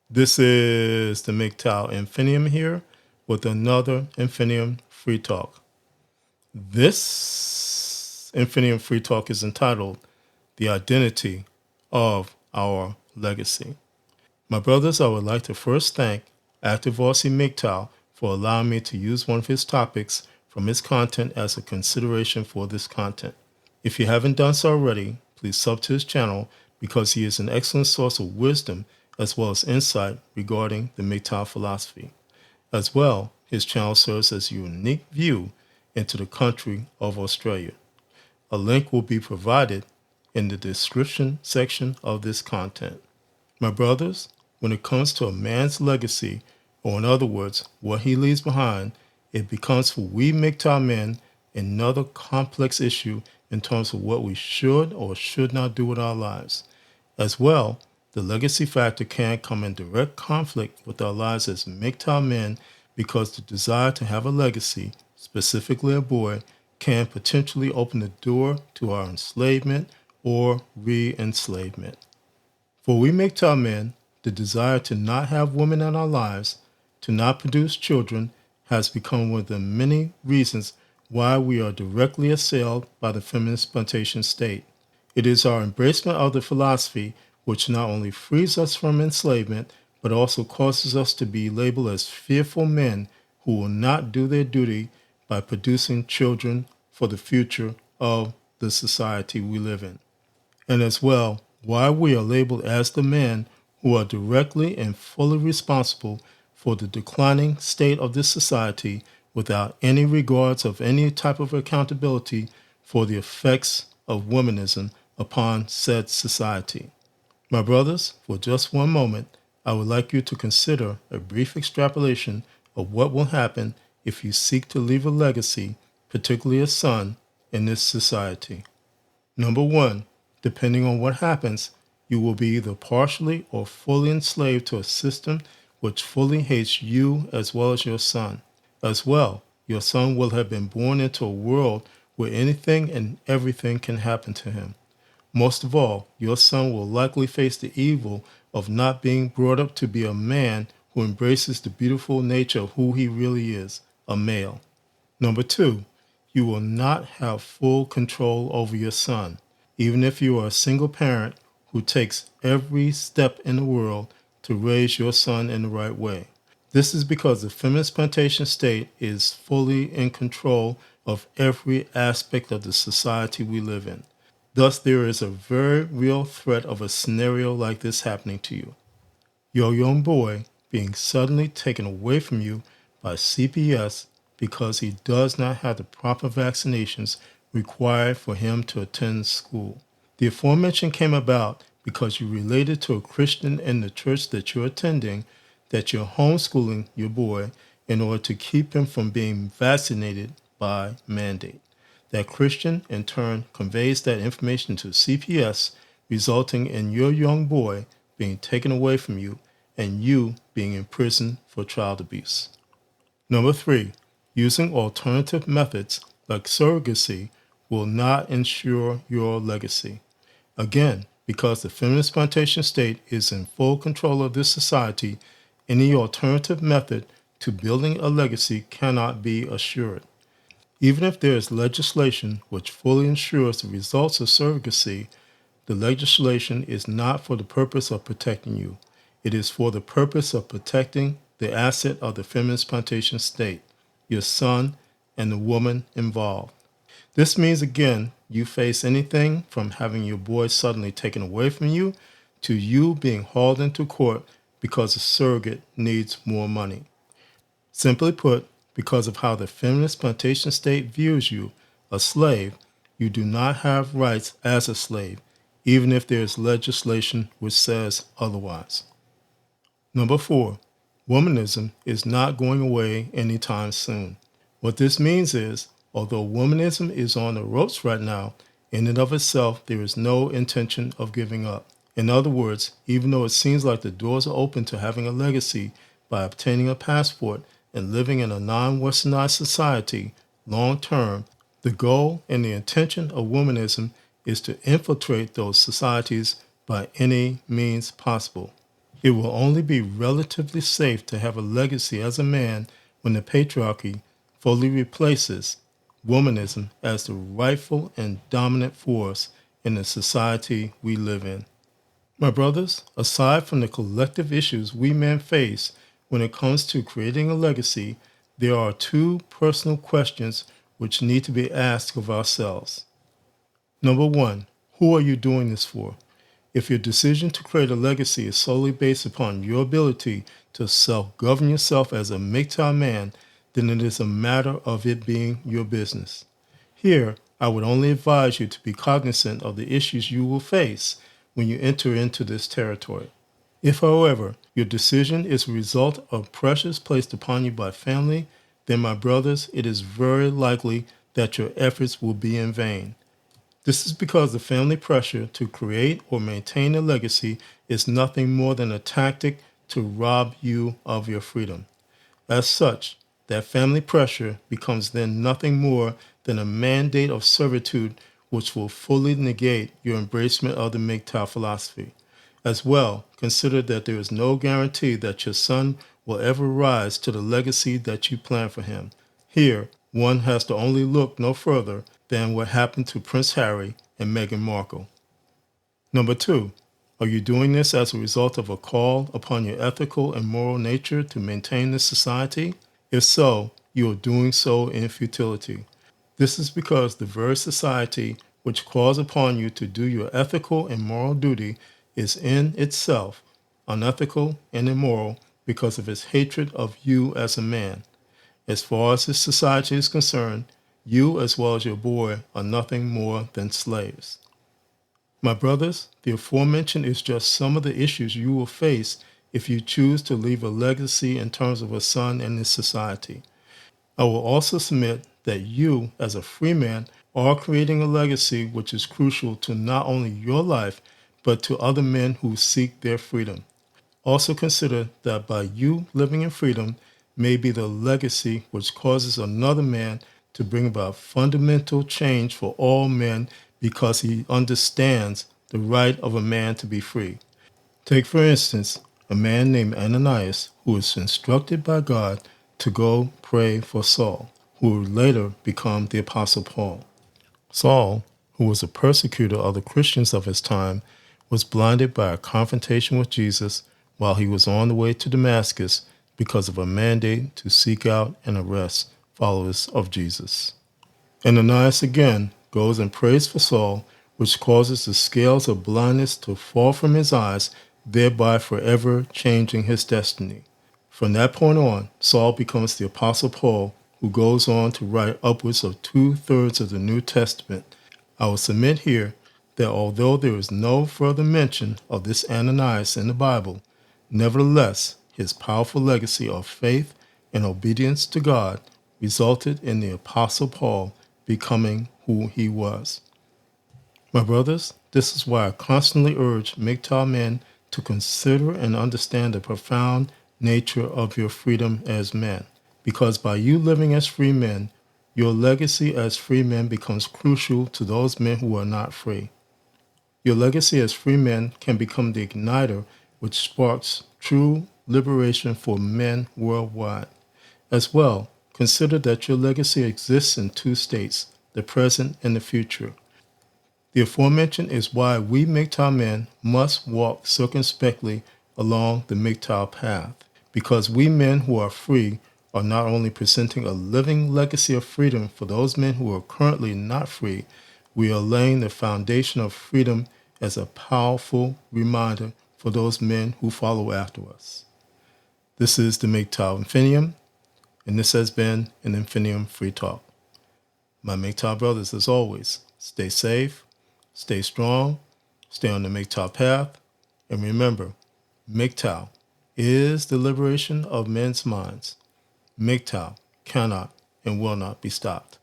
This is the MGTOW Infinium here with another Infinium Free Talk. This Infinium Free Talk is entitled The Identity of Our Legacy. My brothers, I would like to first thank Active Varsity MGTOW for allowing me to use one of his topics from his content as a consideration for this content. If you haven't done so already, please sub to his channel because he is an excellent source of wisdom as well as insight regarding the MGTOW philosophy. As well, his channel serves as a unique view into the country of Australia. A link will be provided in the description section of this content. My brothers, when it comes to a man's legacy, or in other words, what he leaves behind, it becomes for we MGTOW men another complex issue in terms of what we should or should not do with our lives. As well, the legacy factor can come in direct conflict with our lives as MGTOW men because the desire to have a legacy, specifically a boy, can potentially open the door to our enslavement or re-enslavement. For we MGTOW men, the desire to not have women in our lives, to not produce children, has become one of the many reasons why we are directly assailed by the feminist plantation state. It is our embracement of the philosophy which not only frees us from enslavement, but also causes us to be labeled as fearful men who will not do their duty by producing children for the future of the society we live in. And as well, why we are labeled as the men who are directly and fully responsible for the declining state of this society without any regards of any type of accountability for the effects of Womanism upon said society. My brothers, for just one moment, I would like you to consider a brief extrapolation of what will happen if you seek to leave a legacy, particularly a son, in this society. Number one, depending on what happens, you will be either partially or fully enslaved to a system which fully hates you as well as your son. As well, your son will have been born into a world where anything and everything can happen to him. Most of all, your son will likely face the evil of not being brought up to be a man who embraces the beautiful nature of who he really is, a male. Number two, you will not have full control over your son, even if you are a single parent who takes every step in the world to raise your son in the right way. This is because the feminist plantation state is fully in control of every aspect of the society we live in. Thus, there is a very real threat of a scenario like this happening to you. Your young boy being suddenly taken away from you by CPS because he does not have the proper vaccinations required for him to attend school. The aforementioned came about because you related to a Christian in the church that you're attending that you're homeschooling your boy in order to keep him from being vaccinated by mandate. That Christian, in turn, conveys that information to CPS, resulting in your young boy being taken away from you and you being in prison for child abuse. Number three, using alternative methods like surrogacy will not ensure your legacy. Again, because the feminist plantation state is in full control of this society, any alternative method to building a legacy cannot be assured. Even if there is legislation which fully ensures the results of surrogacy, the legislation is not for the purpose of protecting you. It is for the purpose of protecting the asset of the feminist plantation state, your son, and the woman involved. This means, again, you face anything from having your boy suddenly taken away from you to you being hauled into court because a surrogate needs more money. Simply put, because of how the feminist plantation state views you, a slave, you do not have rights as a slave, even if there is legislation which says otherwise. Number four, womanism is not going away anytime soon. What this means is, although womanism is on the ropes right now, in and of itself, there is no intention of giving up. In other words, even though it seems like the doors are open to having a legacy by obtaining a passport and living in a non-westernized society, long term, the goal and the intention of womanism is to infiltrate those societies by any means possible. It will only be relatively safe to have a legacy as a man when the patriarchy fully replaces womanism as the rightful and dominant force in the society we live in. My brothers, aside from the collective issues we men face when it comes to creating a legacy, there are two personal questions which need to be asked of ourselves. Number one, who are you doing this for? If your decision to create a legacy is solely based upon your ability to self-govern yourself as a MGTOW man, then it is a matter of it being your business. Here, I would only advise you to be cognizant of the issues you will face when you enter into this territory. If, however, your decision is a result of pressures placed upon you by family, then, my brothers, it is very likely that your efforts will be in vain. This is because the family pressure to create or maintain a legacy is nothing more than a tactic to rob you of your freedom. As such, that family pressure becomes then nothing more than a mandate of servitude which will fully negate your embracement of the MGTOW philosophy. As well, consider that there is no guarantee that your son will ever rise to the legacy that you plan for him. Here, one has to only look no further than what happened to Prince Harry and Meghan Markle. Number two, are you doing this as a result of a call upon your ethical and moral nature to maintain this society? If so, you are doing so in futility. This is because the very society which calls upon you to do your ethical and moral duty is in itself unethical and immoral because of its hatred of you as a man. As far as this society is concerned, you as well as your boy are nothing more than slaves. My brothers, the aforementioned is just some of the issues you will face if you choose to leave a legacy in terms of a son in this society. I will also submit that you, as a free man, are creating a legacy which is crucial to not only your life, but to other men who seek their freedom. Also consider that by you living in freedom may be the legacy which causes another man to bring about fundamental change for all men because he understands the right of a man to be free. Take, for instance, a man named Ananias who was instructed by God to go pray for Saul, who would later become the Apostle Paul. Saul, who was a persecutor of the Christians of his time, was blinded by a confrontation with Jesus while he was on the way to Damascus because of a mandate to seek out and arrest followers of Jesus. Ananias again goes and prays for Saul, which causes the scales of blindness to fall from his eyes, thereby forever changing his destiny. From that point on, Saul becomes the Apostle Paul, who goes on to write upwards of 2/3 of the New Testament. I will submit here that although there is no further mention of this Ananias in the Bible, nevertheless, his powerful legacy of faith and obedience to God resulted in the Apostle Paul becoming who he was. My brothers, this is why I constantly urge MGTOW men to consider and understand the profound nature of your freedom as men, because by you living as free men, your legacy as free men becomes crucial to those men who are not free. Your legacy as free men can become the igniter which sparks true liberation for men worldwide. As well, consider that your legacy exists in two states, the present and the future. The aforementioned is why we MGTOW men must walk circumspectly along the MGTOW path, because we men who are free are not only presenting a living legacy of freedom for those men who are currently not free, we are laying the foundation of freedom as a powerful reminder for those men who follow after us. This is the MGTOWinfinium, and this has been an Infinium Free Talk. My MGTOW brothers, as always, stay safe, stay strong, stay on the MGTOW path, and remember, MGTOW is the liberation of men's minds. MGTOW cannot and will not be stopped.